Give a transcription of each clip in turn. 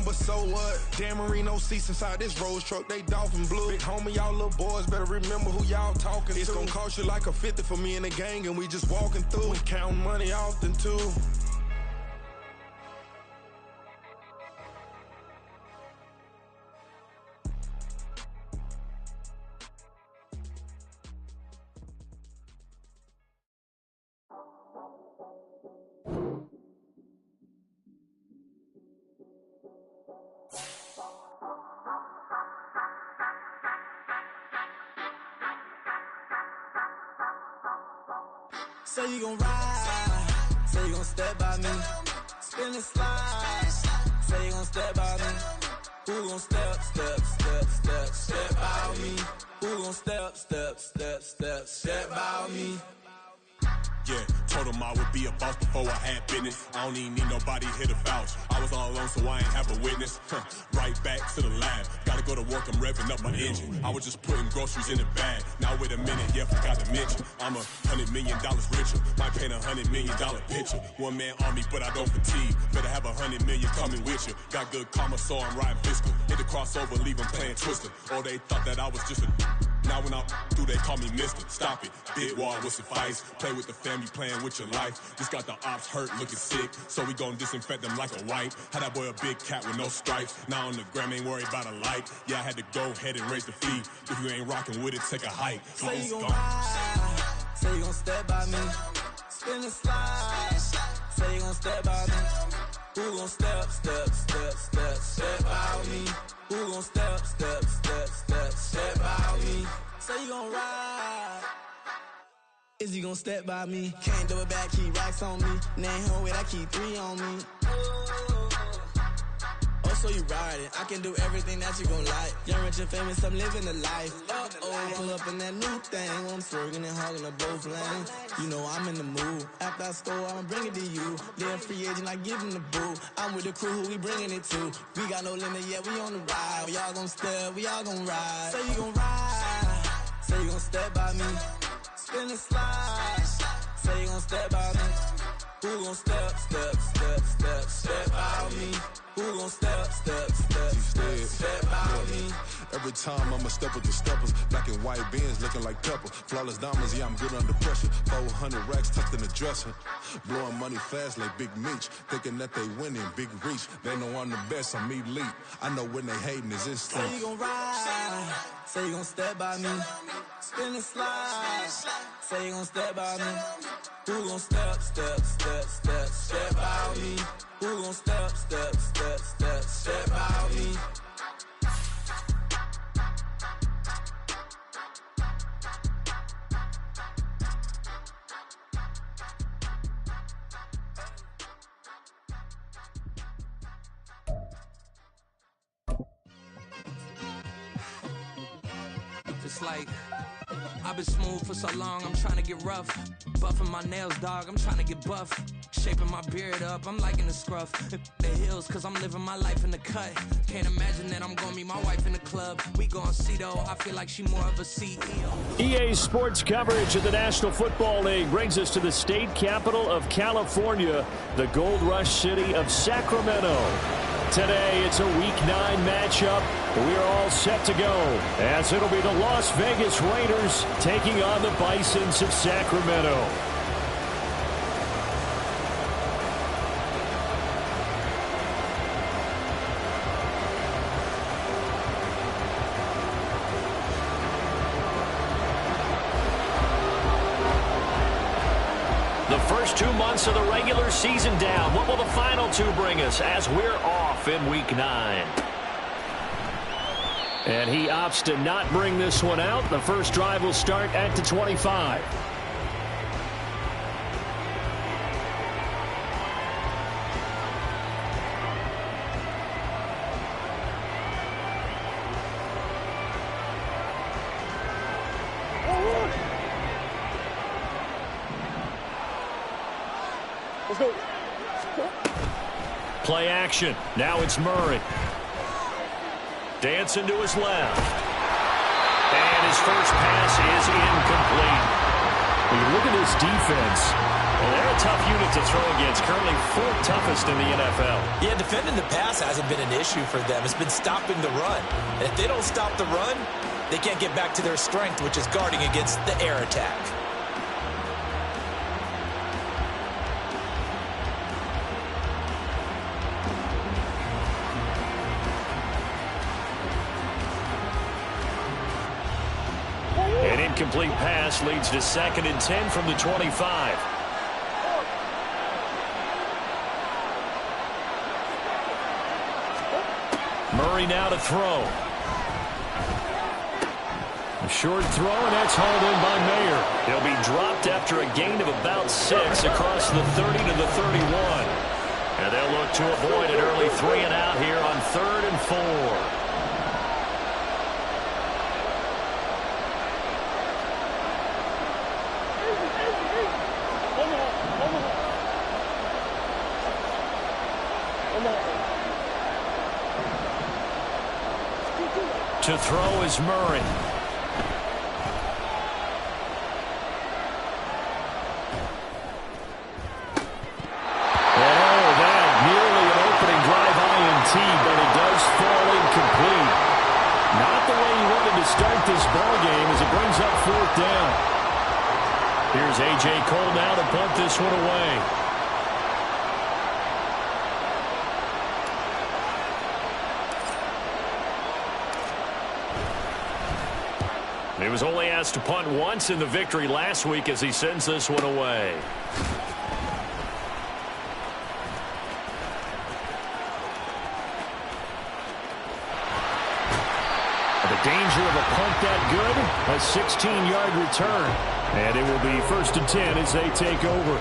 but so what? Dan Marino seats inside this Rolls truck, they dolphin blue. Big homie, y'all little boys better remember who y'all talking to. It's gonna cost you like a 50 for me and the gang, and we just walking through. We counting money often too. Say you gon' ride, say you gon' step by me, spin and slide, say you gon' step by me, who gon' step by me, who gon' step by me. Yeah, told him I would be a boss before I had business. I don't even need nobody here to vouch. I was all alone, so I ain't have a witness. Right back to the lab. Gotta go to work, I'm revving up my engine. I was just putting groceries in the bag. Now wait a minute, yeah, forgot to mention. I'm $100 million richer. Might paint $100 million picture. One man army, but I don't fatigue. Better have 100 million coming with you. Got good karma, so I'm riding fiscal. Hit the crossover, leave them playing Twister. Or they thought that I was just a... Now when I do, they call me Mister. Stop it, big wall with suffice. Play with the family, playing with your life. Just got the ops hurt, looking sick, so we gon' disinfect them like a wipe. Had that boy a big cat with no stripes. Now on the gram, ain't worried about a light. Yeah, I had to go ahead and raise the fee. If you ain't rocking with it, take a hike. Say you gon' ride, say you gon' step by me, spin and slide. Say you gon' step by me, who gon' step by me? Who gon' step by me? Say you gon' ride. Is he gon' step by me? Can't do it back, keep racks on me. Name home with I keep 3 on me. Oh, so you riding? I can do everything that you gon' like. Young, rich, and famous, I'm living the life. Uh-oh, pull up in that new thing. I'm swerving and hogging up both lanes. You know I'm in the mood. After I score, I'ma bring it to you. They're a free agent, I give them the boo. I'm with the crew, who we bringing it to. We got no limit, yeah, we on the ride. We all gon' step, we all gon' ride. Say you gon' ride, say you gon' step by me. Spin and slide, say you gon' step by me. Who gon' step by me? Who gon' step by me? Every time I'ma step with the steppers. Black and white beans looking like pepper. Flawless diamonds, yeah, I'm good under pressure. 400 racks tucked in the dresser. Blowing money fast like Big Meech. Thinking that they winning, big reach. They know I'm the best, I'm elite. I know when they hating is instinct. Say you gon' ride, say you gon' step by me. Spin and slide, say you gon' step by me. Who gon' step by me? Who gon' step by me? It's like I've been smooth for so long, I'm trying to get rough. Buffing my nails, dog, I'm trying to get buff. Shaping my beard up, I'm liking the scruff. The hills, cause I'm living my life in the cut. Can't imagine that I'm gonna meet my wife in the club. We gon' see though, I feel like she more of a CEO. EA Sports coverage of the National Football League brings us to the state capital of California, the Gold Rush city of Sacramento. Today, it's a Week 9 matchup. We're all set to go, as it'll be the Las Vegas Raiders taking on the Bisons of Sacramento. The first 2 months of the regular season down. What will the final 2 bring us as we're off in Week 9? And he opts to not bring this one out. The first drive will start at the 25. Let's go. Play action. Now it's Murray. Dancing to his left. And his first pass is incomplete. When you look at this defense, Well, they're a tough unit to throw against, currently 4th toughest in the NFL. Yeah, defending the pass hasn't been an issue for them. It's been stopping the run. And if they don't stop the run, they can't get back to their strength, which is guarding against the air attack. An incomplete pass leads to 2nd and 10 from the 25. Murray now to throw. A short throw, and that's hauled in by Mayer. He'll be dropped after a gain of about 6 across the 30 to the 31. And they'll look to avoid an early 3 and out here on 3rd and 4. To throw is Murray. Oh, that nearly an opening drive INT, but it does fall incomplete. Not the way he wanted to start this ball game as it brings up 4th down. Here's A.J. Cole now to punt this one away. He was only asked to punt once in the victory last week as he sends this one away. The danger of a punt that good, a 16-yard return. And it will be 1st and 10 as they take over.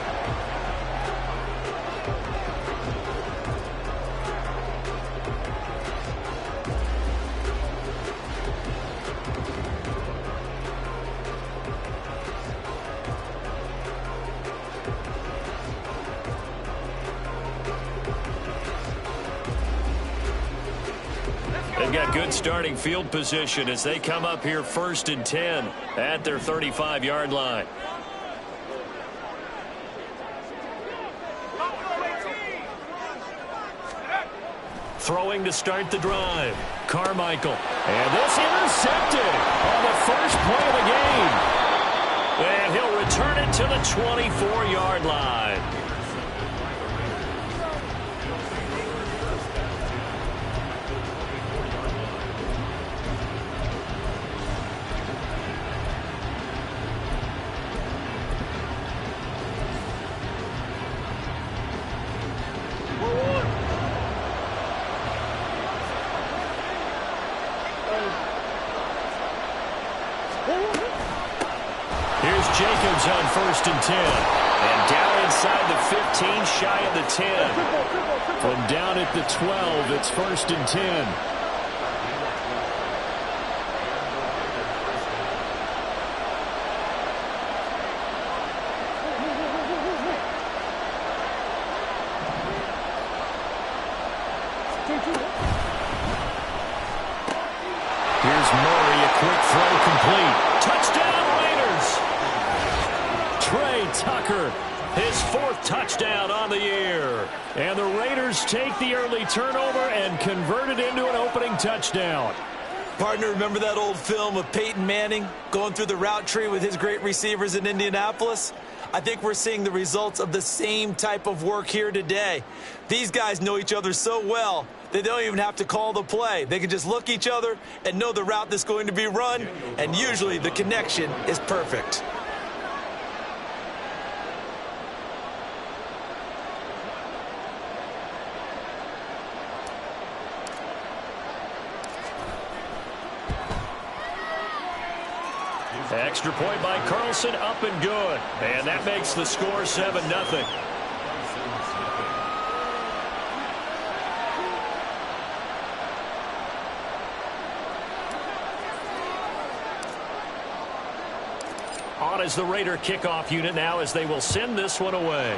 They've got good starting field position as they come up here 1st and 10 at their 35-yard line. Throwing to start the drive. Carmichael. And this intercepted on the first play of the game. And he'll return it to the 24-yard line. Jacobs on 1st and 10. And down inside the 15, shy of the 10. From down at the 12, it's 1st and 10. Here's Murray, a quick throw complete. Touchdown, Raiders! Trey Tucker, his 4th touchdown on the year. And the Raiders take the early turnover and convert it into an opening touchdown. Partner, remember that old film of Peyton Manning going through the route tree with his great receivers in Indianapolis? I think we're seeing the results of the same type of work here today. These guys know each other so well, they don't even have to call the play. They can just look each other and know the route that's going to be run, and usually the connection is perfect. Extra point by Carlson, up and good. And that makes the score 7-0. On is the Raider kickoff unit now as they will send this one away.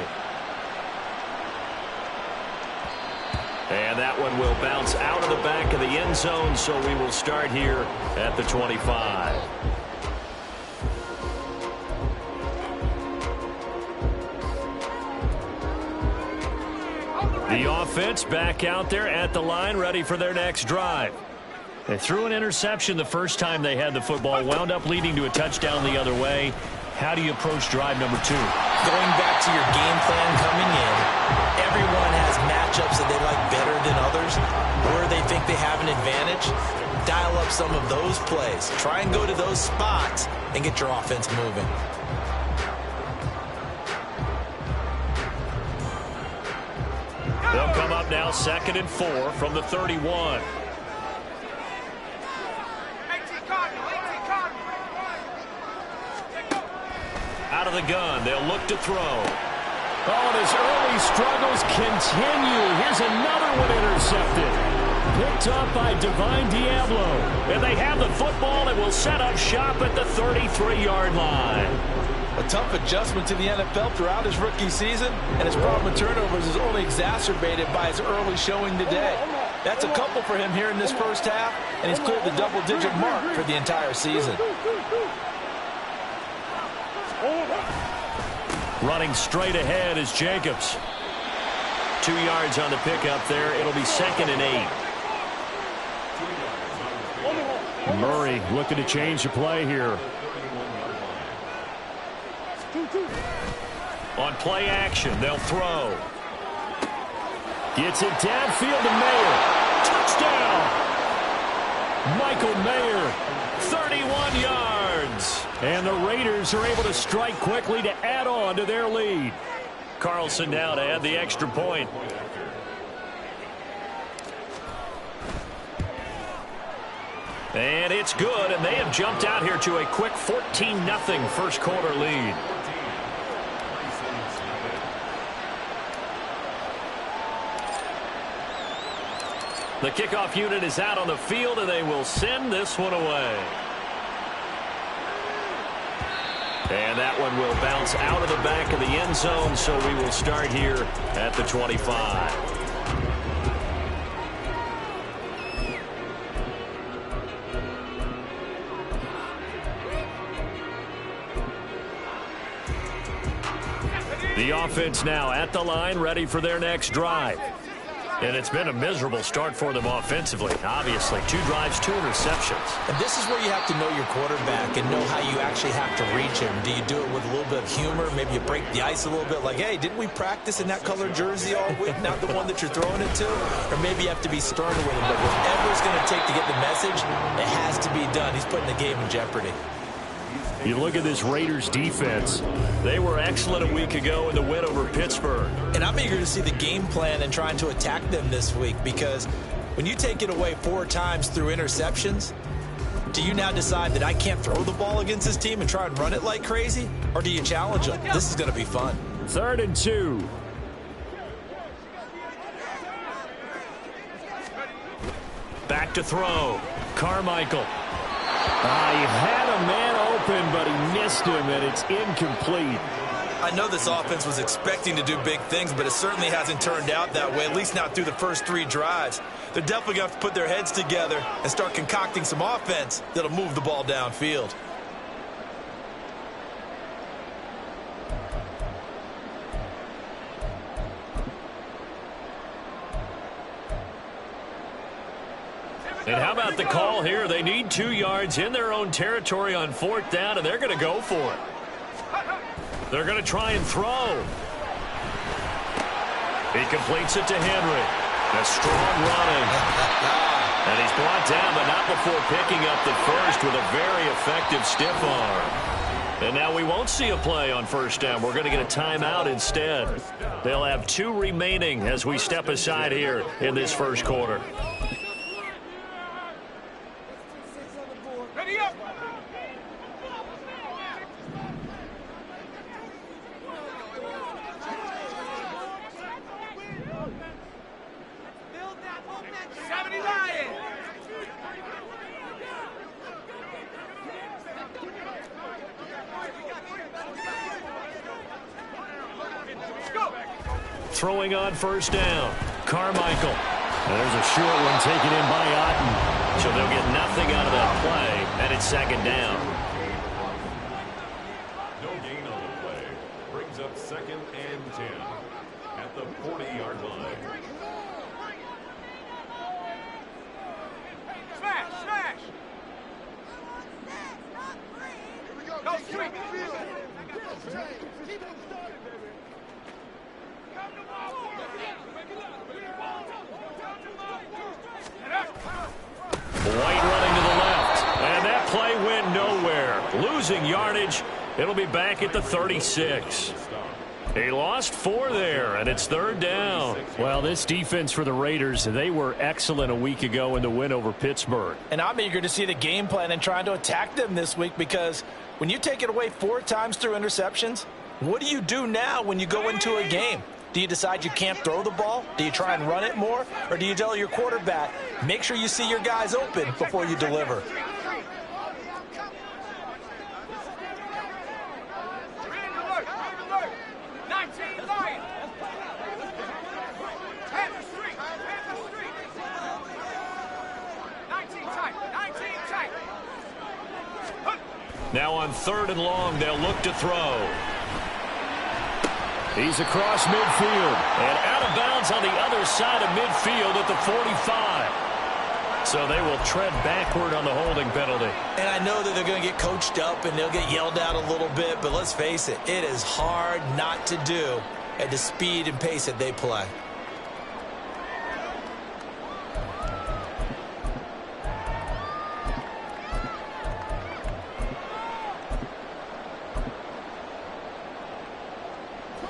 And that one will bounce out of the back of the end zone, so we will start here at the 25. The offense back out there at the line, ready for their next drive. They threw an interception the first time they had the football, wound up leading to a touchdown the other way. How do you approach drive number 2? Going back to your game plan coming in, everyone has matchups that they like better than others, where they think they have an advantage. Dial up some of those plays. Try and go to those spots and get your offense moving. They'll come up now 2nd and 4 from the 31. Out of the gun, they'll look to throw. Oh, and his early struggles continue. Here's another one intercepted. Picked up by Divine Diablo. And they have the football and will set up shop at the 33-yard line. A tough adjustment to the NFL throughout his rookie season, and his problem with turnovers is only exacerbated by his early showing today. That's a couple for him here in this first half, and he's cleared the double-digit mark for the entire season. Running straight ahead is Jacobs. 2 yards on the pickup there. It'll be 2nd and 8. Murray looking to change the play here. On play action, they'll throw. Gets it downfield to Mayer. Touchdown! Michael Mayer, 31 yards. And the Raiders are able to strike quickly to add on to their lead. Carlson now to add the extra point. And it's good, and they have jumped out here to a quick 14-0 first quarter lead. The kickoff unit is out on the field, and they will send this one away. And that one will bounce out of the back of the end zone, so we will start here at the 25. The offense now at the line, ready for their next drive. And it's been a miserable start for them offensively, obviously. 2 drives, 2 interceptions. And this is where you have to know your quarterback and know how you actually have to reach him. Do you do it with a little bit of humor? Maybe you break the ice a little bit, like, hey, didn't we practice in that colored jersey all week, not the one that you're throwing it to? Or maybe you have to be sterner with him. But whatever it's going to take to get the message, it has to be done. He's putting the game in jeopardy. You look at this Raiders defense. They were excellent a week ago in the win over Pittsburgh. And I'm eager to see the game plan and trying to attack them this week, because when you take it away 4 times through interceptions, do you now decide that I can't throw the ball against this team and try and run it like crazy? Or do you challenge them? This is going to be fun. 3rd and 2. Back to throw. Carmichael. He had a man open, but he missed him, and it's incomplete. I know this offense was expecting to do big things, but it certainly hasn't turned out that way, at least not through the first 3 drives. They're definitely going to have to put their heads together and start concocting some offense that'll move the ball downfield. And how about the call here? They need 2 yards in their own territory on 4th down, and they're going to go for it. They're going to try and throw. He completes it to Henry. A strong running. And he's brought down, but not before picking up the first with a very effective stiff arm. And now we won't see a play on 1st down. We're going to get a timeout instead. They'll have 2 remaining as we step aside here in this first quarter. Throwing on 1st down. Carmichael. And there's a short one taken in by Otten. So they'll get nothing out of that play, and it's 2nd down. No gain on the play. Brings up 2nd and 10 at the 40-yard line. White running to the left. And that play went nowhere. Losing yardage. It'll be back at the 36. He lost 4 there, and it's 3rd down. Well, this defense for the Raiders, they were excellent a week ago in the win over Pittsburgh. And I'm eager to see the game plan and trying to attack them this week, because when you take it away 4 times through interceptions, what do you do now when you go into a game? Do you decide you can't throw the ball? Do you try and run it more? Or do you tell your quarterback, make sure you see your guys open before you deliver? Now on 3rd and long, they'll look to throw. He's across midfield and out of bounds on the other side of midfield at the 45. So they will tread backward on the holding penalty. And I know that they're going to get coached up and they'll get yelled at a little bit, but let's face it, it is hard not to do at the speed and pace that they play.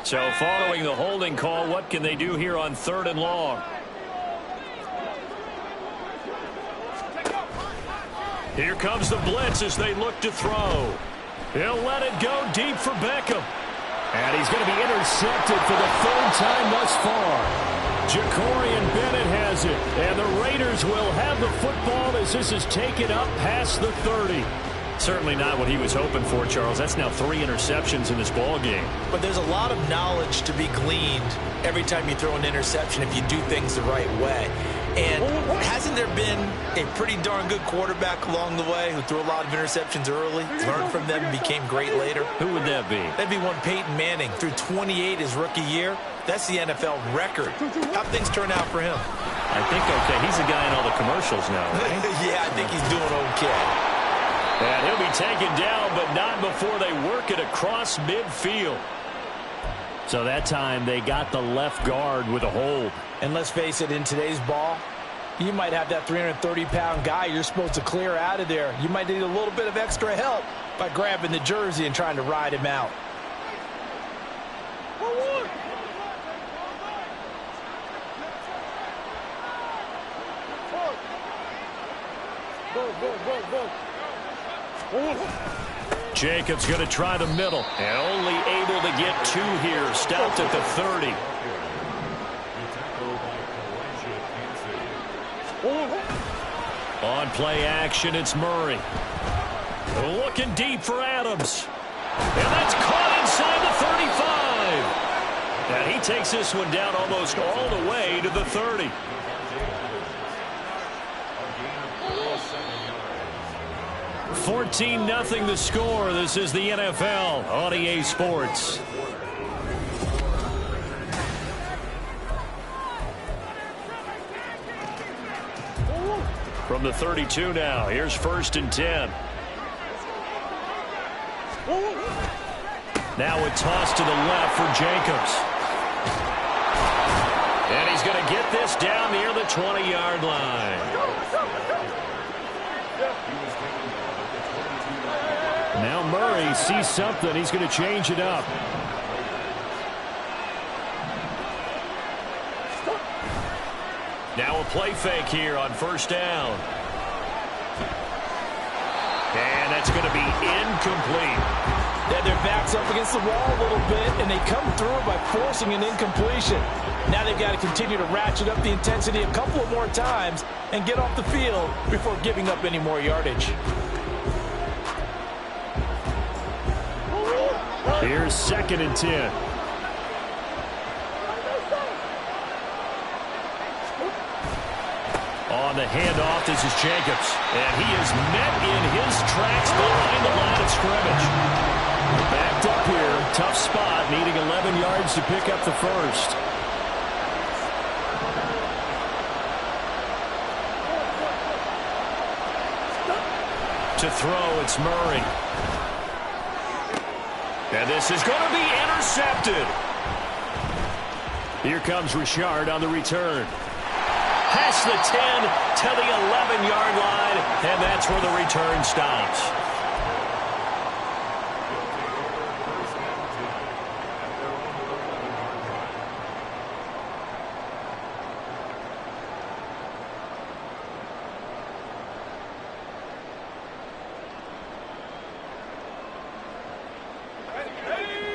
So following the holding call, what can they do here on 3rd and long? Here comes the blitz as they look to throw. He'll let it go deep for Beckham. And he's going to be intercepted for the 3rd time thus far. Jacorian Bennett has it. And the Raiders will have the football as this is taken up past the 30. Certainly not what he was hoping for, Charles. That's now 3 interceptions in this ball game. But there's a lot of knowledge to be gleaned every time you throw an interception if you do things the right way. And hasn't there been a pretty darn good quarterback along the way who threw a lot of interceptions early, learned from them, and became great later? Who would that be? That'd be one Peyton Manning. Threw 28 his rookie year. That's the NFL record. How'd things turn out for him? I think okay. He's the guy in all the commercials now, right? Yeah, I think he's doing okay. And he'll be taken down, but not before they work it across midfield. So that time they got the left guard with a hold. And let's face it, in today's ball, you might have that 330-pound guy you're supposed to clear out of there. You might need a little bit of extra help by grabbing the jersey and trying to ride him out. Jacobs going to try the middle, and only able to get 2 here. Stopped at the 30. On play action, it's Murray. Looking deep for Adams. And that's caught inside the 35. And he takes this one down almost all the way to the 30. $14-0 the score. This is the NFL on EA Sports. From the 32 now, here's 1st and 10. Now a toss to the left for Jacobs. And he's going to get this down near the 20-yard line. Now Murray sees something. He's going to change it up. Now a play fake here on 1st down. And that's going to be incomplete. Yeah, their back's up against the wall a little bit, and they come through by forcing an incompletion. Now they've got to continue to ratchet up the intensity a couple of more times and get off the field before giving up any more yardage. Here's 2nd and 10. On the handoff, this is Jacobs. And he is met in his tracks behind the line of scrimmage. Backed up here, tough spot, needing 11 yards to pick up the 1st. To throw, it's Murray. And this is going to be intercepted. Here comes Richard on the return. past the 10 to the 11-yard line, and that's where the return stops.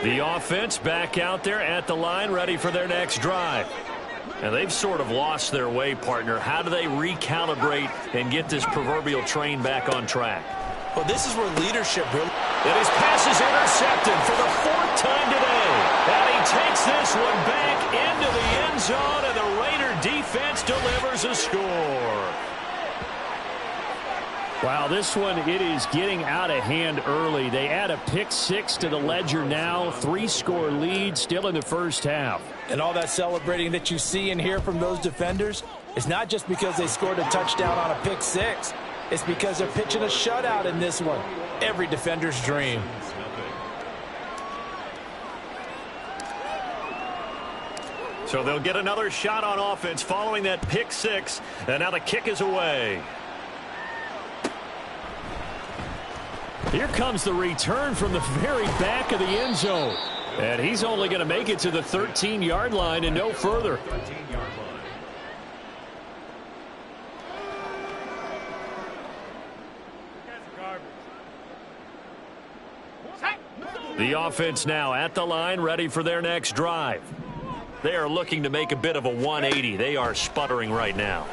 The offense back out there at the line, ready for their next drive. And they've sort of lost their way, partner. How do they recalibrate and get this proverbial train back on track? Well, this is where leadership really... And his pass is intercepted for the 4th time today. And he takes this one back into the end zone, and the Raider defense delivers a score. Wow, this one, it is getting out of hand early. They add a pick 6 to the ledger now. 3-score lead still in the first half. And all that celebrating that you see and hear from those defenders is not just because they scored a touchdown on a pick 6. It's because they're pitching a shutout in this one. Every defender's dream. So they'll get another shot on offense following that pick 6. And now the kick is away. Here comes the return from the very back of the end zone. And he's only going to make it to the 13-yard line and no further. The offense now at the line, ready for their next drive. They are looking to make a bit of a 180. They are sputtering right now.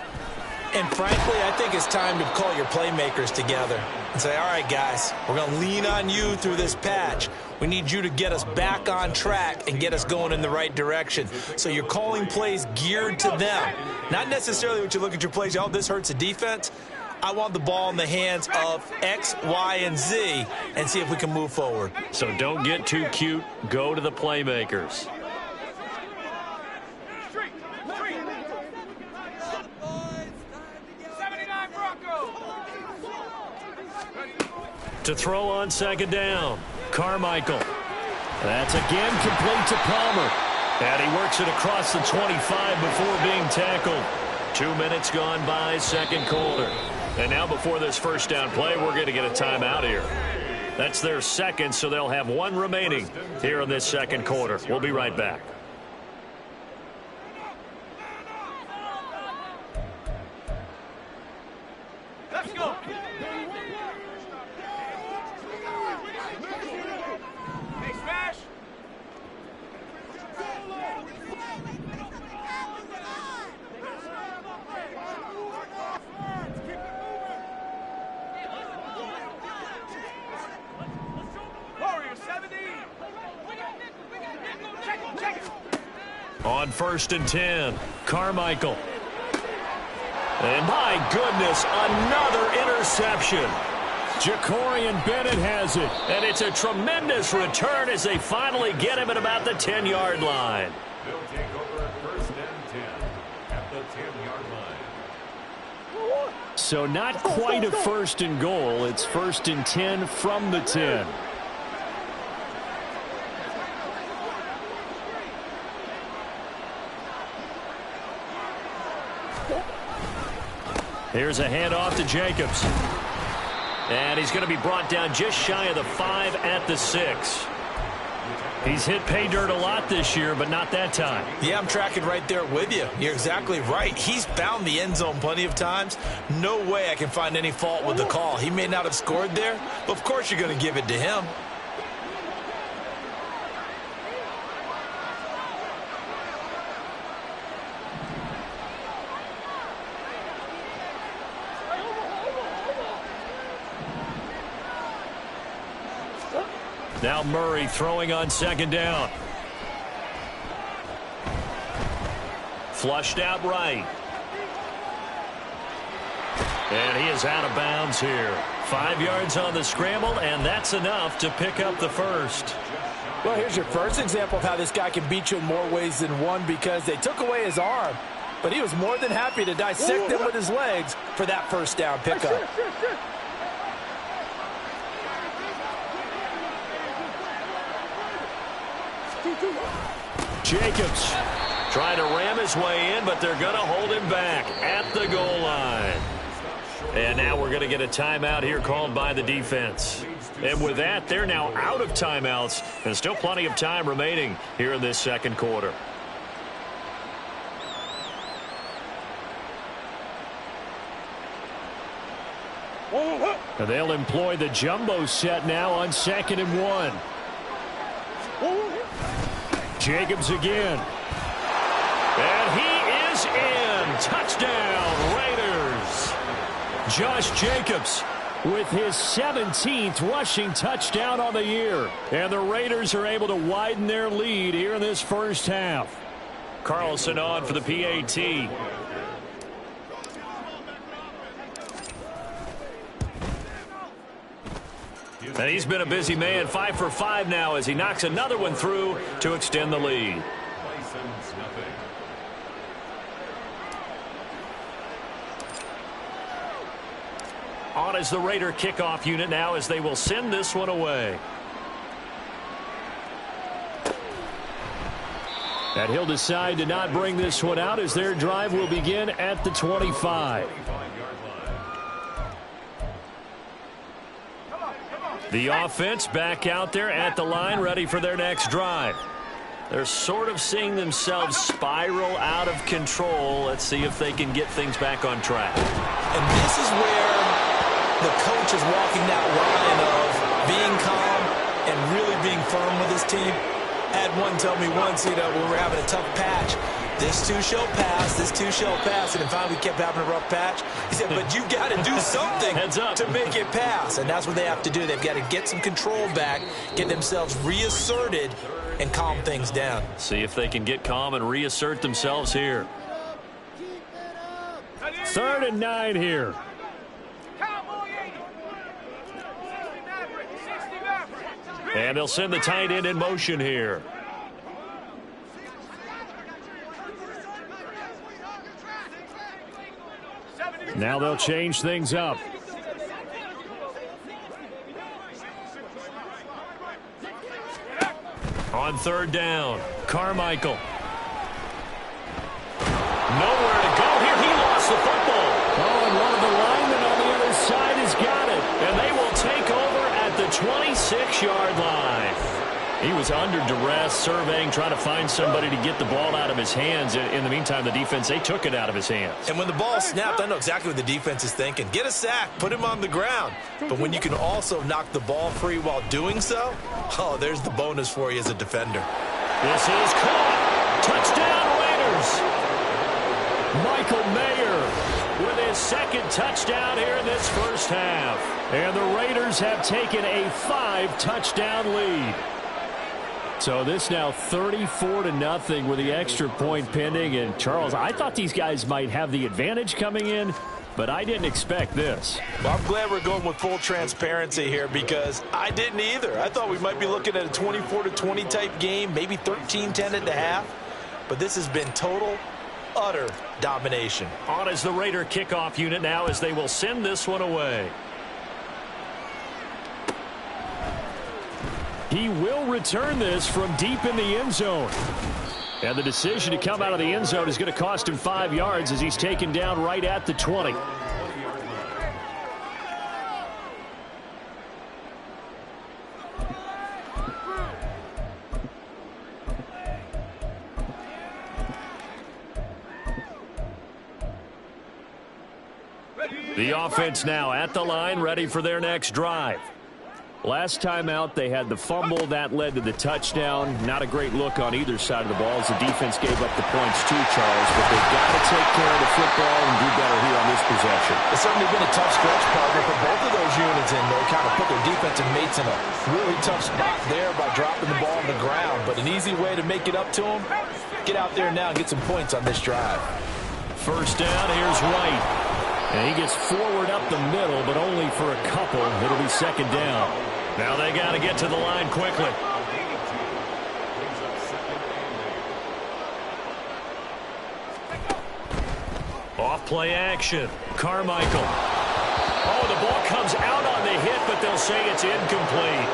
And frankly, I think it's time to call your playmakers together and say, all right, guys, we're going to lean on you through this patch. We need you to get us back on track and get us going in the right direction. So you're calling plays geared to them. Not necessarily what you look at your plays, oh, this hurts the defense. I want the ball in the hands of X, Y, and Z and see if we can move forward. So don't get too cute. Go to the playmakers. To throw on second down, Carmichael. That's again complete to Palmer. And he works it across the 25 before being tackled. 2 minutes gone by, second quarter. And now before this first down play, we're going to get a timeout here. That's their second, so they'll have one remaining here in this second quarter. We'll be right back. Let's go. Hey, Smash. Warrior 70. Check it. On 1st and 10, Carmichael. And my goodness, another interception. Jacorian Bennett has it. And it's a tremendous return as they finally get him at about the 10-yard line. They'll take over at 1st and 10 at the 10-yard line. So not quite a 1st and goal. It's 1st and 10 from the 10. Here's a handoff to Jacobs. And he's going to be brought down just shy of the 5 at the 6. He's hit pay dirt a lot this year, but not that time. Yeah, I'm tracking right there with you. You're exactly right. He's found the end zone plenty of times. No way I can find any fault with the call. He may not have scored there, but of course you're going to give it to him. Now Murray throwing on second down. Flushed out right. And he is out of bounds here. 5 yards on the scramble, and that's enough to pick up the first. Well, here's your first example of how this guy can beat you in more ways than one, because they took away his arm, but he was more than happy to dissect him with his legs for that first down pickup. Jacobs Trying to ram his way in, but they're going to hold him back at the goal line. And now we're going to get a timeout here called by the defense. And with that, they're now out of timeouts, and still plenty of time remaining here in this second quarter. And they'll employ the jumbo set now on 2nd and 1. Jacobs again. And he is in. Touchdown, Raiders. Josh Jacobs with his 17th rushing touchdown on the year. And the Raiders are able to widen their lead here in this first half. Carlson on for the PAT. And he's been a busy man, 5 for 5 now as he knocks another one through to extend the lead. On is the Raider kickoff unit now as they will send this one away. And he'll decide to not bring this one out as their drive will begin at the 25. The offense back out there at the line, ready for their next drive. They're sort of seeing themselves spiral out of control. Let's see if they can get things back on track. And this is where the coach is walking that line of being calm and really being firm with his team. I had one tell me once, when we were having a tough patch, this too shall pass, this too shall pass. And finally we kept having a rough patch. He said, but you got to do something to make it pass. And that's what they have to do. They've got to get some control back, get themselves reasserted, and calm things down. See if they can get calm and reassert themselves here. 3rd and 9 here. And they'll send the tight end in motion here. Now they'll change things up. On 3rd down, Carmichael. Nowhere to go here. He lost the football. Oh, and one of the linemen on the other side has got it. And they will take over at the 26-yard line. He was under duress, surveying, trying to find somebody to get the ball out of his hands. In the meantime, the defense, they took it out of his hands. And when the ball snapped, I know exactly what the defense is thinking. Get a sack, put him on the ground. But when you can also knock the ball free while doing so, oh, there's the bonus for you as a defender. This is caught. Touchdown, Raiders. Michael Mayer with his 2nd touchdown here in this first half. And the Raiders have taken a 5-touchdown lead. So this now 34-0 with the extra point pending. And Charles, I thought these guys might have the advantage coming in, but I didn't expect this. Well, I'm glad we're going with full transparency here because I didn't either. I thought we might be looking at a 24-20 type game, maybe 13-10 at the half. But this has been total, utter domination. On is the Raider kickoff unit now as they will send this one away. He will return this from deep in the end zone. And the decision to come out of the end zone is going to cost him 5 yards as he's taken down right at the 20. The offense now at the line, ready for their next drive. Last time out, they had the fumble. That led to the touchdown. Not a great look on either side of the ball as the defense gave up the points too, Charles. But they've got to take care of the football and do better here on this possession. It's certainly been a tough stretch, partner, for both of those units in there. Kind of put their defensive mates in a really tough spot there by dropping the ball on the ground. But an easy way to make it up to them, get out there now and get some points on this drive. 1st down, here's White. And he gets forward up the middle, but only for a couple. It'll be 2nd down. Now they got to get to the line quickly. Off play action. Carmichael. Oh, the ball comes out on the hit, but they'll say it's incomplete.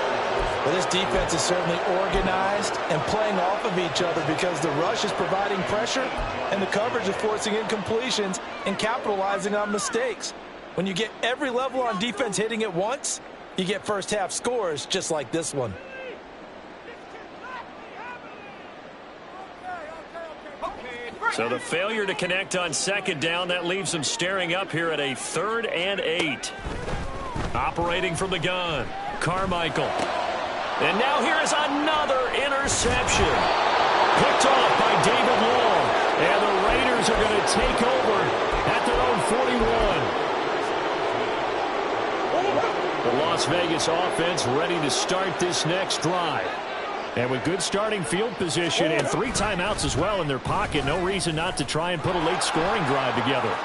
Well, this defense is certainly organized and playing off of each other because the rush is providing pressure and the coverage is forcing incompletions and capitalizing on mistakes. When you get every level on defense hitting at once, you get first half scores just like this one. So the failure to connect on second down, that leaves them staring up here at a 3rd and 8. Operating from the gun, Carmichael. And now here is another interception. Picked off by David Long. And the Raiders are going to take over at their own 41. The Las Vegas offense ready to start this next drive. And with good starting field position and 3 timeouts as well in their pocket, no reason not to try and put a late scoring drive together.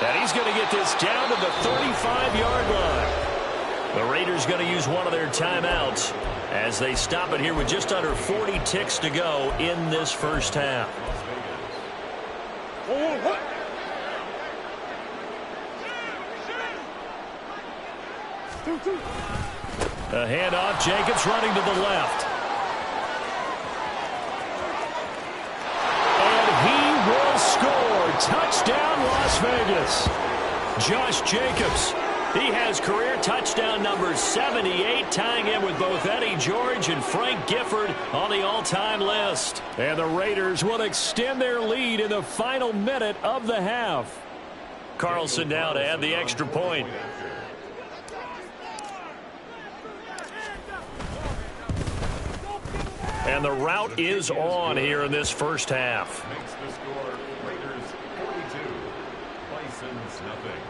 And he's going to get this down to the 35-yard line. The Raiders going to use one of their timeouts as they stop it here with just under 40 ticks to go in this first half. A handoff, Jacobs running to the left. And he will score. Touchdown, Las Vegas. Josh Jacobs. He has career touchdown number 78, tying in with both Eddie George and Frank Gifford on the all-time list. And the Raiders will extend their lead in the final minute of the half. Carlson now to add the extra point. And the route is on here in this first half. Makes the score Raiders 42, Bisons nothing.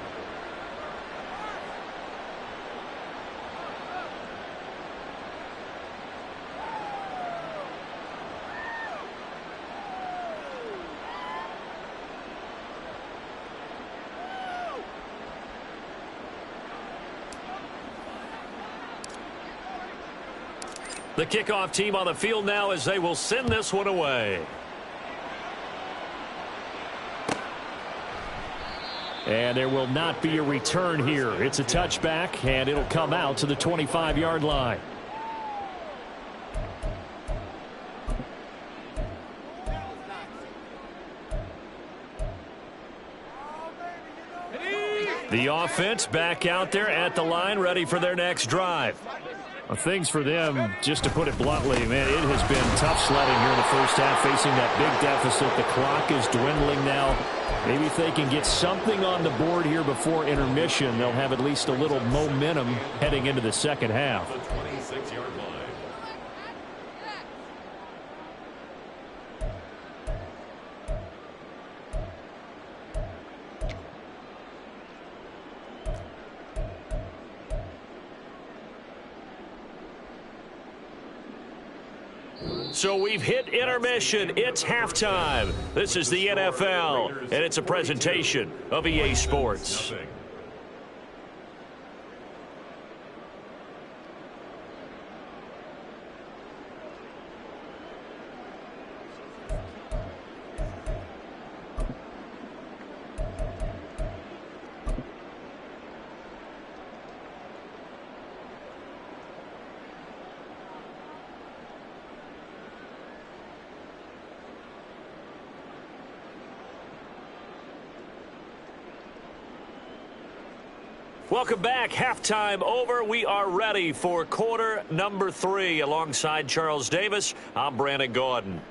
The kickoff team on the field now as they will send this one away. And there will not be a return here. It's a touchback, and it'll come out to the 25-yard line. The offense back out there at the line, ready for their next drive. Well, things for them, just to put it bluntly, man, it has been tough sledding here in the first half, facing that big deficit. The clock is dwindling now. Maybe if they can get something on the board here before intermission, they'll have at least a little momentum heading into the second half. The 26-yard line. So we've hit intermission. It's halftime. This is the NFL, and it's a presentation of EA Sports. Welcome back. Halftime over. We are ready for quarter number 3. Alongside Charles Davis, I'm Brandon Gordon.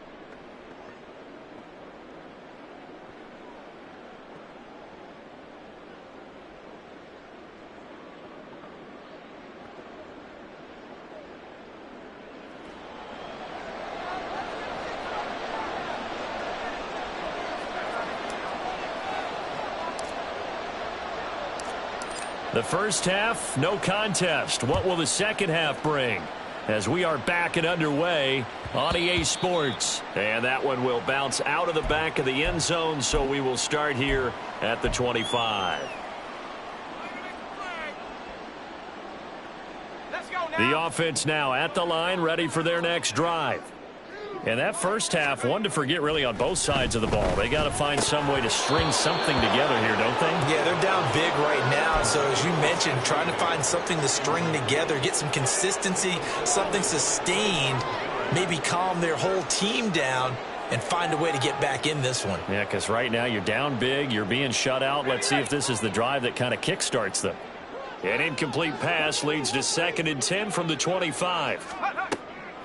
The first half, no contest. What will the second half bring? As we are back and underway on EA Sports. And that one will bounce out of the back of the end zone, so we will start here at the 25. Let's go now. The offense now at the line, ready for their next drive. And that first half, one to forget really on both sides of the ball. They got to find some way to string something together here, don't they? Yeah, they're down big right now. So as you mentioned, trying to find something to string together, get some consistency, something sustained, maybe calm their whole team down and find a way to get back in this one. Yeah, because right now you're down big, you're being shut out. Let's see if this is the drive that kind of kickstarts them. An incomplete pass leads to 2nd and 10 from the 25.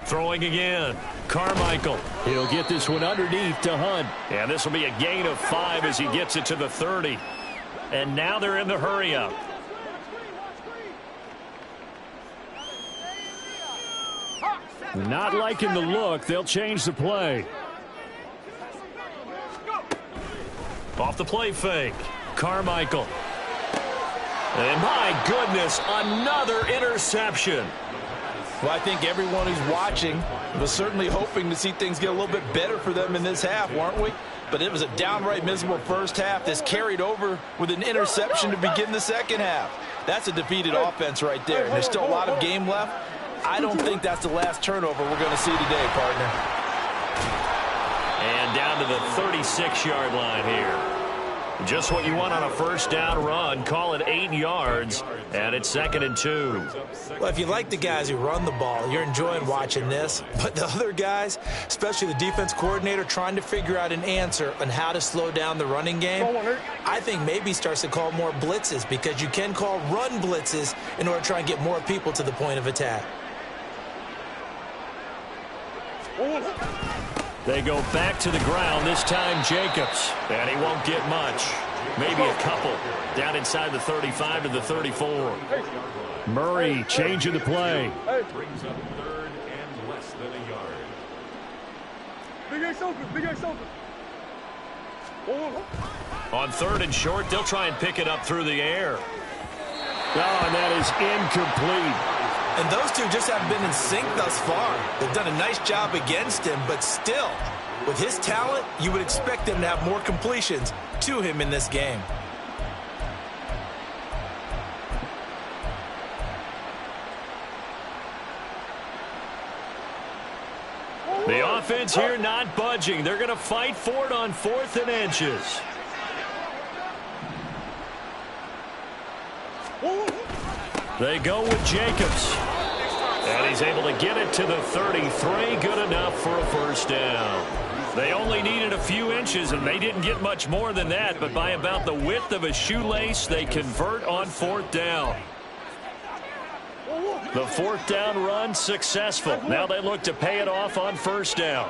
Throwing again. Carmichael. He'll get this one underneath to Hunt. And this will be a gain of 5 as he gets it to the 30. And now they're in the hurry-up. Not liking the look. They'll change the play. Off the play fake. Carmichael. And my goodness, another interception. Well, I think everyone who's watching was certainly hoping to see things get a little bit better for them in this half, weren't we? But it was a downright miserable first half. This carried over with an interception to begin the second half. That's a defeated offense right there. And there's still a lot of game left. I don't think that's the last turnover we're going to see today, partner. And down to the 36-yard line here. Just what you want on a first down run. Call it 8 yards, and it's 2nd and 2. Well, if you like the guys who run the ball, you're enjoying watching this. But the other guys, especially the defense coordinator, trying to figure out an answer on how to slow down the running game, I think maybe starts to call more blitzes, because you can call run blitzes in order to try and get more people to the point of attack. They go back to the ground, this time Jacobs. And he won't get much. Maybe a couple. Down inside the 35 to the 34. Murray changing the play. Brings up 3rd and less than a yard. Big Ace open, Big Ace open. On 3rd and short, they'll try and pick it up through the air. Oh, and that is incomplete. And those two just haven't been in sync thus far. They've done a nice job against him, but still, with his talent, you would expect them to have more completions to him in this game. The offense here not budging. They're going to fight for it on 4th and inches. They go with Jacobs. And he's able to get it to the 33. Good enough for a first down. They only needed a few inches, and they didn't get much more than that. But by about the width of a shoelace, they convert on 4th down. The 4th down run successful. Now they look to pay it off on 1st down.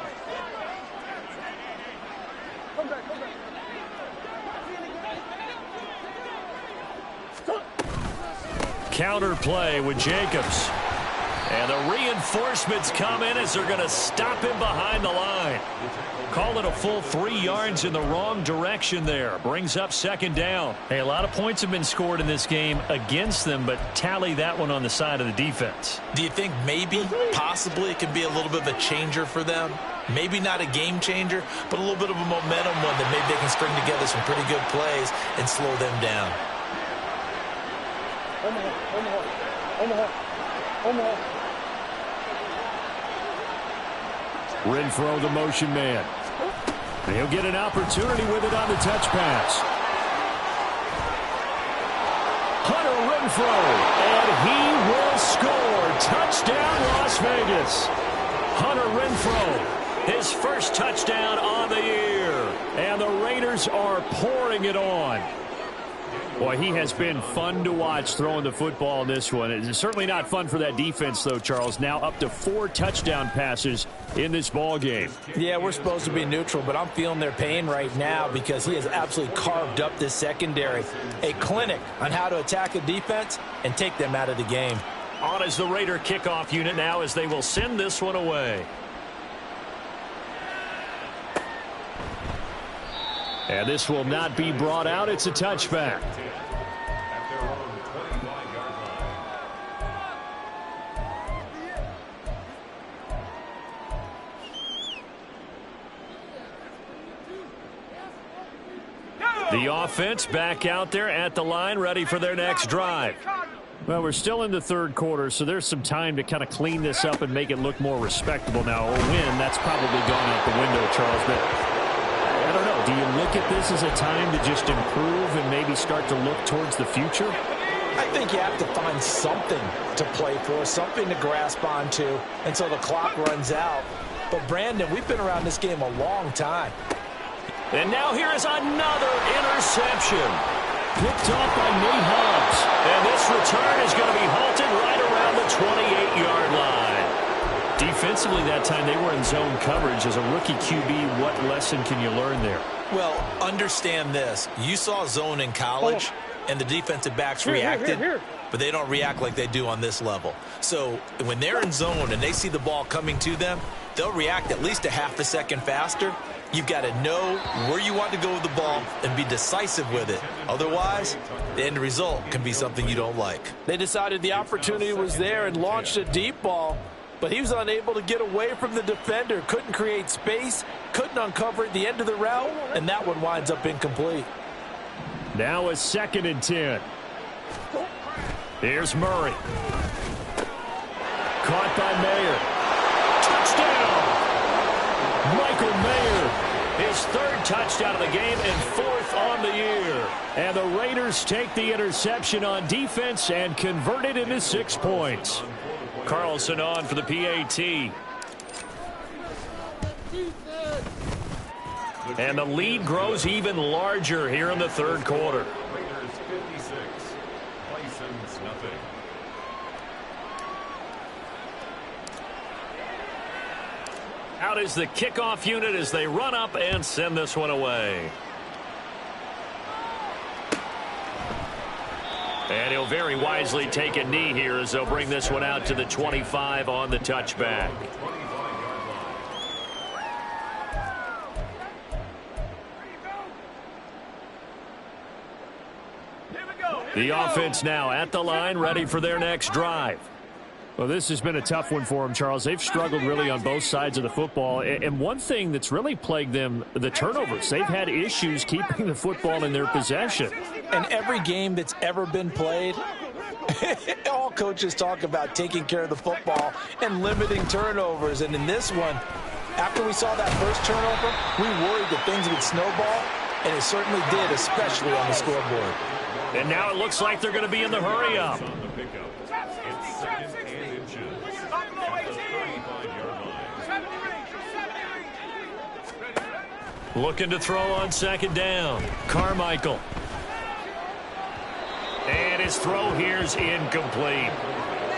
Counter play with Jacobs. And the reinforcements come in as they're going to stop him behind the line. Call it a full 3 yards in the wrong direction there. Brings up 2nd down. Hey, a lot of points have been scored in this game against them, but tally that one on the side of the defense. Do you think maybe, possibly, it can be a little bit of a changer for them? Maybe not a game changer, but a little bit of a momentum one that maybe they can string together some pretty good plays and slow them down. Renfro, the motion man. He'll get an opportunity with it on the touch pass. Hunter Renfro, and he will score. Touchdown, Las Vegas. Hunter Renfro, his first touchdown on the year. And the Raiders are pouring it on. Boy, he has been fun to watch throwing the football in this one. It's certainly not fun for that defense, though, Charles. Now up to 4 touchdown passes in this ball game. Yeah, we're supposed to be neutral, but I'm feeling their pain right now because he has absolutely carved up this secondary. A clinic on how to attack a defense and take them out of the game. On as the Raider kickoff unit now as they will send this one away. And this will not be brought out. It's a touchback. The offense back out there at the line, ready for their next drive. Well, we're still in the third quarter, so there's some time to kind of clean this up and make it look more respectable. Now, a win, that's probably gone out the window, Charles, but I don't know. Do you look at this as a time to just improve and maybe start to look towards the future? I think you have to find something to play for, something to grasp onto until the clock runs out. But, Brandon, we've been around this game a long time. And now here is another interception. Picked off by Nate Hobbs. And this return is going to be halted right around the 28-yard line. Defensively that time, they were in zone coverage. As a rookie QB, what lesson can you learn there? Well, understand this. You saw zone in college, and the defensive backs reacted, but they don't react like they do on this level. So when they're in zone and they see the ball coming to them, they'll react at least a half a second faster. You've got to know where you want to go with the ball and be decisive with it. Otherwise, the end result can be something you don't like. They decided the opportunity was there and launched a deep ball, but he was unable to get away from the defender. Couldn't create space, couldn't uncover at the end of the route, and that one winds up incomplete. Now a 2nd and 10. Here's Murray. Caught by Mayer. Touchdown! Michael Mayer, his 3rd touchdown of the game and 4th on the year. And the Raiders take the interception on defense and convert it into 6 points. Carlson on for the PAT. And the lead grows even larger here in the 3rd quarter. Raiders 56, Bisons nothing. Out is the kickoff unit as they run up and send this one away. And he'll very wisely take a knee here as they'll bring this one out to the 25 on the touchback. The offense now at the line, ready for their next drive. Well, this has been a tough one for them, Charles. They've struggled really on both sides of the football. And one thing that's really plagued them, the turnovers. They've had issues keeping the football in their possession. In every game that's ever been played, all coaches talk about taking care of the football and limiting turnovers. And in this one, after we saw that first turnover, we worried that things would snowball, and it certainly did, especially on the scoreboard. And now it looks like they're going to be in the hurry-up. Looking to throw on 2nd down. Carmichael. And his throw here is incomplete.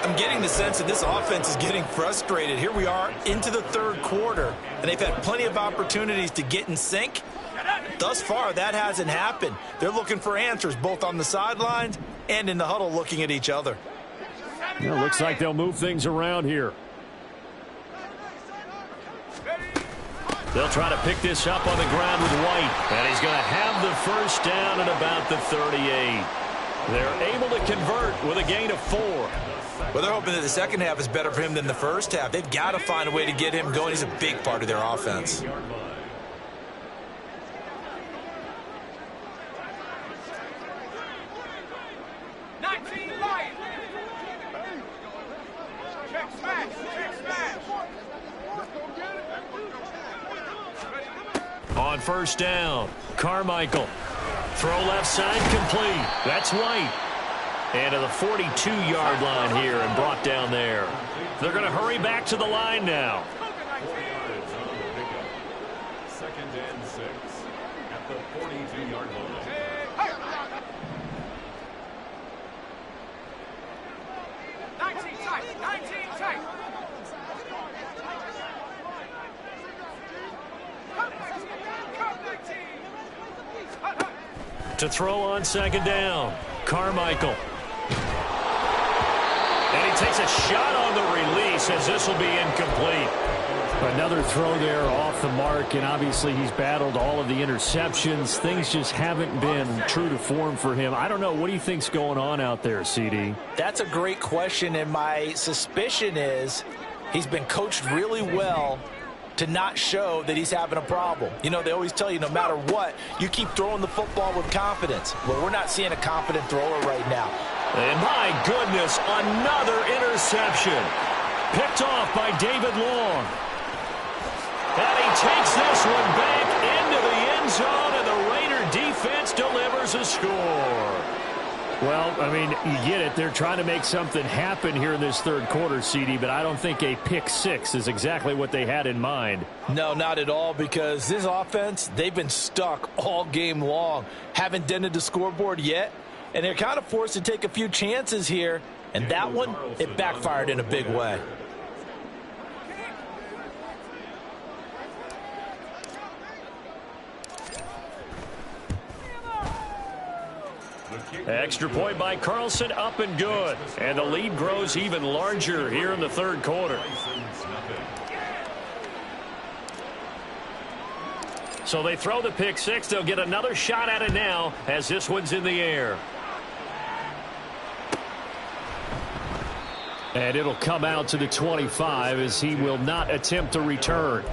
I'm getting the sense that this offense is getting frustrated. Here we are into the 3rd quarter, and they've had plenty of opportunities to get in sync. Thus far, that hasn't happened. They're looking for answers both on the sidelines and in the huddle looking at each other. Well, looks like they'll move things around here. They'll try to pick this up on the ground with White. And he's going to have the 1st down at about the 38. They're able to convert with a gain of 4. Well, they're hoping that the second half is better for him than the first half. They've got to find a way to get him going. He's a big part of their offense. On 1st down, Carmichael. Throw left side complete. That's White. And to the 42-yard line here and brought down there. They're going to hurry back to the line now. 2nd and 6 at the 42-yard line. To throw on 2nd down, Carmichael. And he takes a shot on the release as this will be incomplete. Another throw there off the mark, and obviously he's battled all of the interceptions. Things just haven't been true to form for him. I don't know. What do you think's going on out there, CD? That's a great question, and my suspicion is he's been coached really well to not show that he's having a problem. You know, they always tell you no matter what, you keep throwing the football with confidence. Well, we're not seeing a confident thrower right now. And my goodness, another interception. Picked off by David Long. And he takes this one back into the end zone, and the Raider defense delivers a score. Well, I mean, you get it. They're trying to make something happen here in this third quarter, CD, but I don't think a pick six is exactly what they had in mind. No, not at all, because this offense, they've been stuck all game long. Haven't dented the scoreboard yet, and they're kind of forced to take a few chances here, and that one, it backfired in a big way. Extra point by Carlson, up and good. And the lead grows even larger here in the third quarter. So they throw the pick six. They'll get another shot at it now as this one's in the air. And it'll come out to the 25 as he will not attempt to return.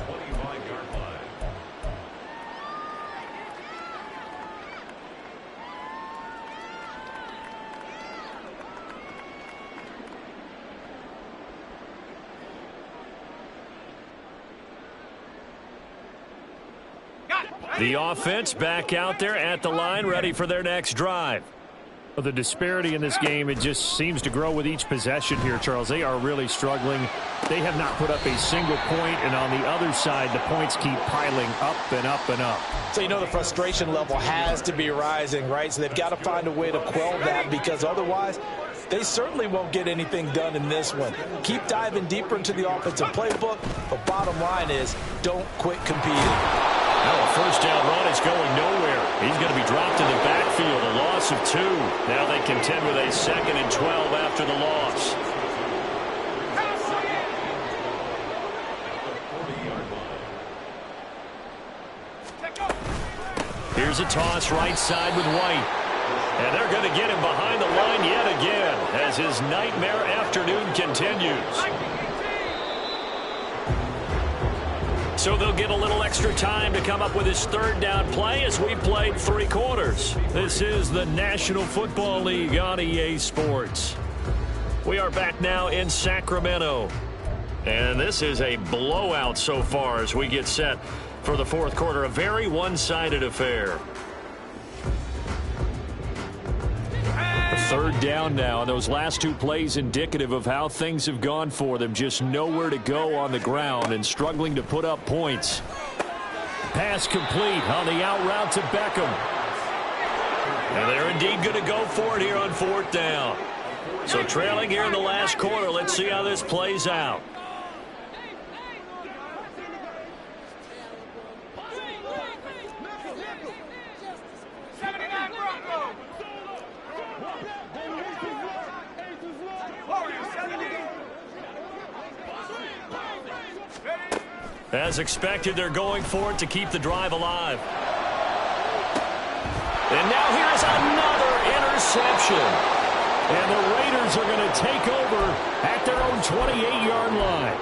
The offense back out there at the line, ready for their next drive. Well, the disparity in this game, it just seems to grow with each possession here, Charles. They are really struggling. They have not put up a single point, and on the other side, the points keep piling up and up and up. So you know the frustration level has to be rising, right? So they've got to find a way to quell that, because otherwise they certainly won't get anything done in this one. Keep diving deeper into the offensive playbook, but bottom line is don't quit competing. Now a first down run is going nowhere. He's going to be dropped in the backfield, a loss of 2. Now they contend with a 2nd and 12 after the loss. Here's a toss right side with White. And they're going to get him behind the line yet again as his nightmare afternoon continues. So they'll get a little extra time to come up with his third down play as we played 3 quarters. This is the National Football League on EA Sports. We are back now in Sacramento. And this is a blowout so far as we get set for the fourth quarter. A very one-sided affair. Third down now, and those last 2 plays indicative of how things have gone for them. Just nowhere to go on the ground and struggling to put up points. Pass complete on the out route to Beckham. And they're indeed going to go for it here on 4th down. So trailing here in the last quarter. Let's see how this plays out. As expected, they're going for it to keep the drive alive. And now here's another interception. And the Raiders are going to take over at their own 28-yard line.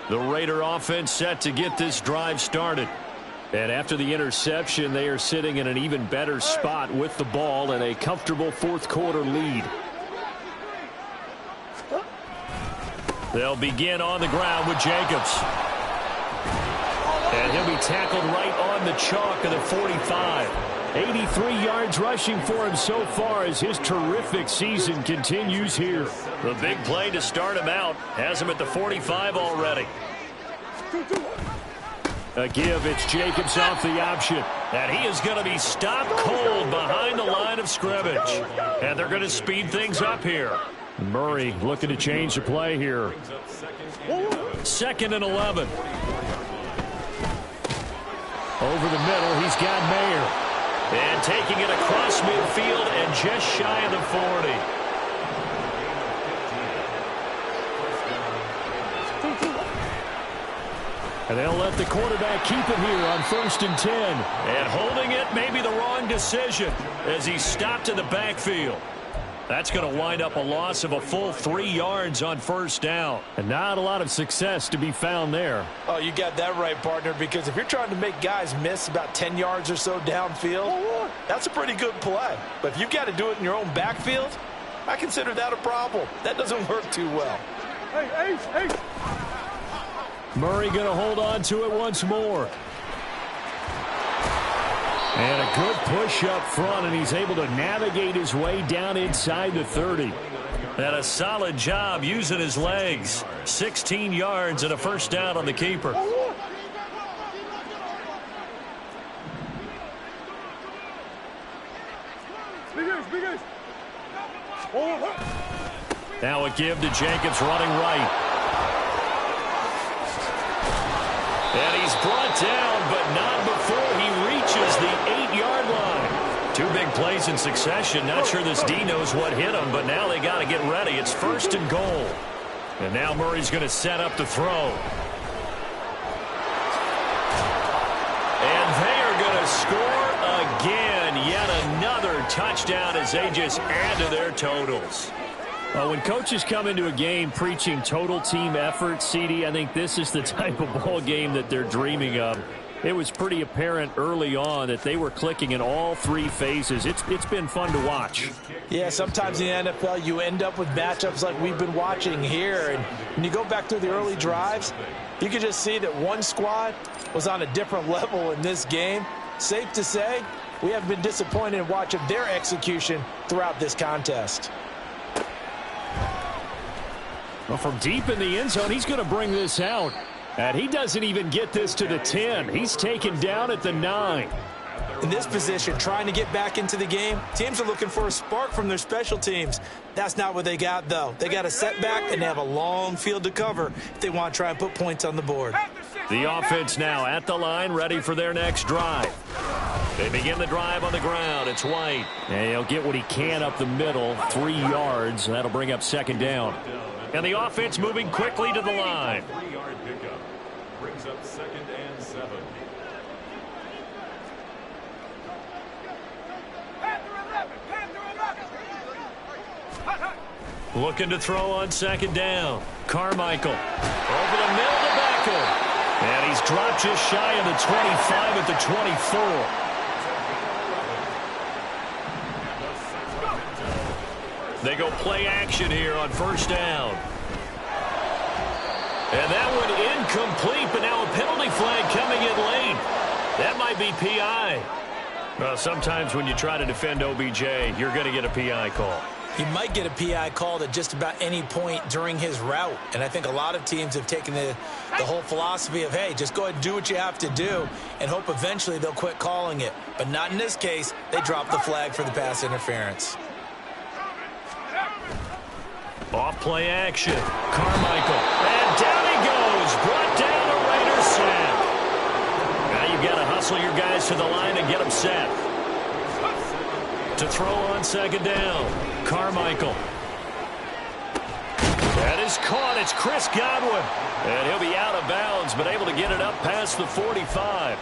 The Raider offense set to get this drive started. And after the interception, they are sitting in an even better spot with the ball and a comfortable fourth quarter lead. They'll begin on the ground with Jacobs. And he'll be tackled right on the chalk of the 45. 83 yards rushing for him so far as his terrific season continues here. The big play to start him out has him at the 45 already. A give, it's Jacobs off the option. And he is going to be stopped cold behind the line of scrimmage. And they're going to speed things up here. Murray looking to change the play here. 2nd and 11. Over the middle, he's got Mayer. And taking it across midfield and just shy of the 40. And they'll let the quarterback keep it here on 1st and 10. And holding it may be the wrong decision as he stopped in the backfield. That's going to wind up a loss of a full 3 yards on first down. And not a lot of success to be found there. Oh, you got that right, partner, because if you're trying to make guys miss about 10 yards or so downfield, that's a pretty good play. But if you've got to do it in your own backfield, I consider that a problem. That doesn't work too well. Hey. Murray going to hold on to it once more. And a good push up front, and he's able to navigate his way down inside the 30. And a solid job using his legs. 16 yards and a first down on the keeper. Now a give to Jacobs running right. And he's brought down, but not before he reaches the 8-yard line. 2 big plays in succession. Not sure this D knows what hit him, but now they got to get ready. It's 1st and goal. And now Murray's going to set up to throw. And they are going to score again. Yet another touchdown as they just add to their totals. When coaches come into a game preaching total team effort, CD, I think this is the type of ball game that they're dreaming of. It was pretty apparent early on that they were clicking in all 3 phases. It's been fun to watch. Yeah, sometimes in the NFL you end up with matchups like we've been watching here. And when you go back through the early drives, you can just see that one squad was on a different level in this game. Safe to say, we have been disappointed in watching their execution throughout this contest. Well, from deep in the end zone, he's going to bring this out. And he doesn't even get this to the 10. He's taken down at the 9. In this position, trying to get back into the game, teams are looking for a spark from their special teams. That's not what they got, though. They got a setback, and they have a long field to cover if they want to try and put points on the board. The offense now at the line, ready for their next drive. They begin the drive on the ground. It's White. And he'll get what he can up the middle, 3 yards. That'll bring up 2nd down. And the offense moving quickly to the line. 3-yard pickup brings up 2nd and 7. Looking to throw on 2nd down. Carmichael over the middle to Beckham. And he's dropped just shy of the 25 at the 24. They go play action here on 1st down. And that one incomplete, but now a penalty flag coming in late. That might be PI. Well, sometimes when you try to defend OBJ, you're going to get a PI call. He might get a PI called at just about any point during his route. And I think a lot of teams have taken the whole philosophy of, hey, just go ahead and do what you have to do and hope eventually they'll quit calling it. But not in this case. They dropped the flag for the pass interference. Off play action. Carmichael. And down he goes. Brought down a Raider sack. Now you've got to hustle your guys to the line and get them set. To throw on 2nd down. Carmichael. That is caught. It's Chris Godwin. And he'll be out of bounds, but able to get it up past the 45.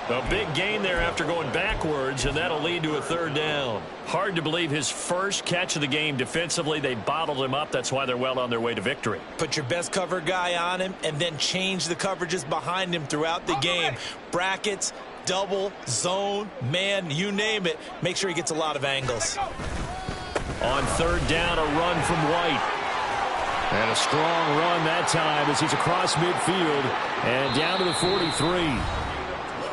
A big gain there after going backwards, and that'll lead to a 3rd down. Hard to believe his first catch of the game defensively. They bottled him up. That's why they're well on their way to victory. Put your best cover guy on him and then change the coverages behind him throughout the game. Brackets, double, zone, man, you name it. Make sure he gets a lot of angles. On 3rd down, a run from White. And a strong run that time as he's across midfield and down to the 43.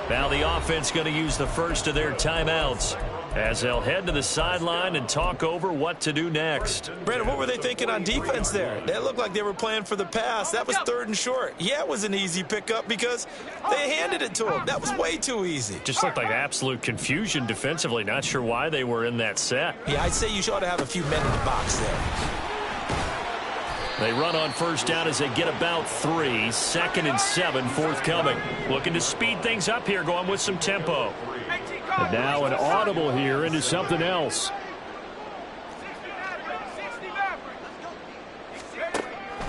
Now the offense going to use the first of their timeouts as they'll head to the sideline and talk over what to do next. Brandon, what were they thinking on defense there? They looked like they were playing for the pass. That was 3rd and short. Yeah, it was an easy pickup because they handed it to him. That was way too easy. Just looked like absolute confusion defensively. Not sure why they were in that set. Yeah, I'd say you ought to have a few men in the box there. They run on 1st down as they get about 3. 2nd and 7 forthcoming. Looking to speed things up here, going with some tempo. And now an audible here into something else.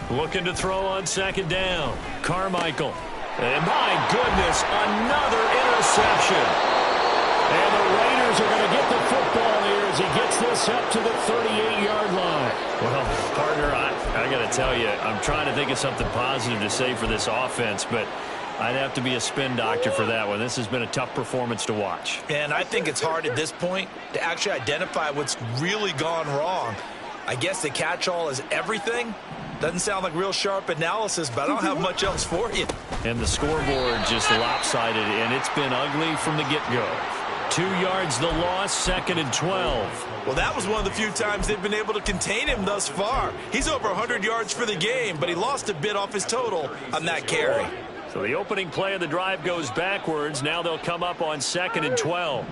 Looking to throw on 2nd down. Carmichael. And my goodness, another interception. And the Raiders are going to get the football here as he gets this up to the 38-yard line. Well, partner, I got to tell you, I'm trying to think of something positive to say for this offense, but I'd have to be a spin doctor for that one. This has been a tough performance to watch. And I think it's hard at this point to actually identify what's really gone wrong. I guess the catch-all is everything. Doesn't sound like real sharp analysis, but I don't have much else for you. And the scoreboard just lopsided, and it's been ugly from the get-go. 2 yards the loss, 2nd and 12. Well, that was one of the few times they've been able to contain him thus far. He's over 100 yards for the game, but he lost a bit off his total on that carry. So the opening play of the drive goes backwards. Now they'll come up on 2nd and 12.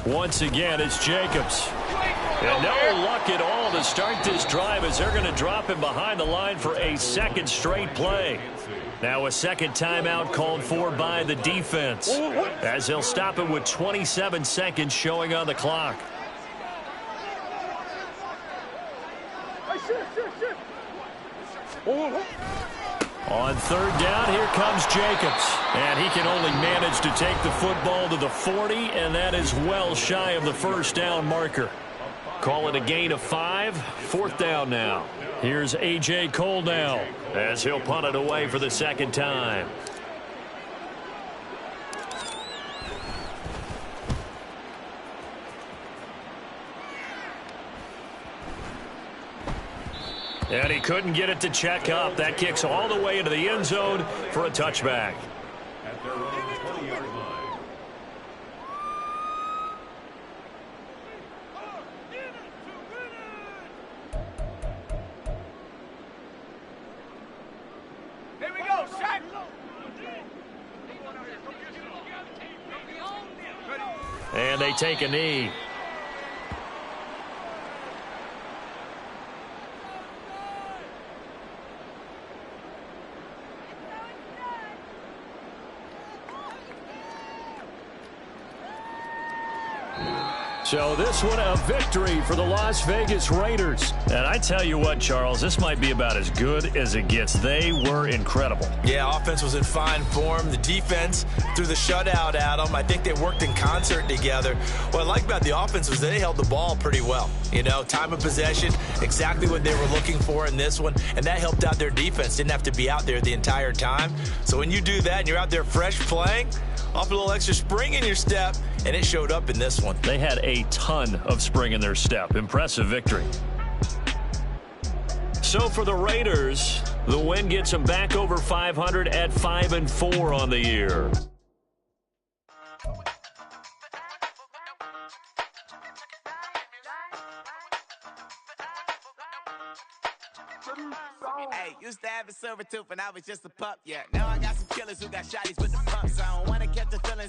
Once again, it's Jacobs. And no luck at all to start this drive as they're going to drop him behind the line for a second straight play. Now a second timeout called for by the defense as they'll stop it with 27 seconds showing on the clock. On 3rd down, here comes Jacobs. And he can only manage to take the football to the 40, and that is well shy of the first down marker. Call it a gain of 5. 4th down now. Here's A.J. Cole now as he'll punt it away for the second time. And he couldn't get it to check up. That kicks all the way into the end zone for a touchback. At their own 20-yard line. Here we go, shot. And they take a knee. So this one a victory for the Las Vegas Raiders. And I tell you what, Charles, this might be about as good as it gets. They were incredible. Yeah, offense was in fine form. The defense threw the shutout at them. I think they worked in concert together. What I like about the offense was they held the ball pretty well. You know, time of possession, exactly what they were looking for in this one, and that helped out their defense. Didn't have to be out there the entire time. So when you do that and you're out there fresh playing, off a little extra spring in your step, and it showed up in this one. They had a ton of spring in their step. Impressive victory. So for the Raiders, the win gets them back over 500 at 5-4 on the year. Hey, used to have a silver tooth when I was just a pup, yeah. Now I got some killers who got shotties with the pumps. I don't wanna catch the feelings.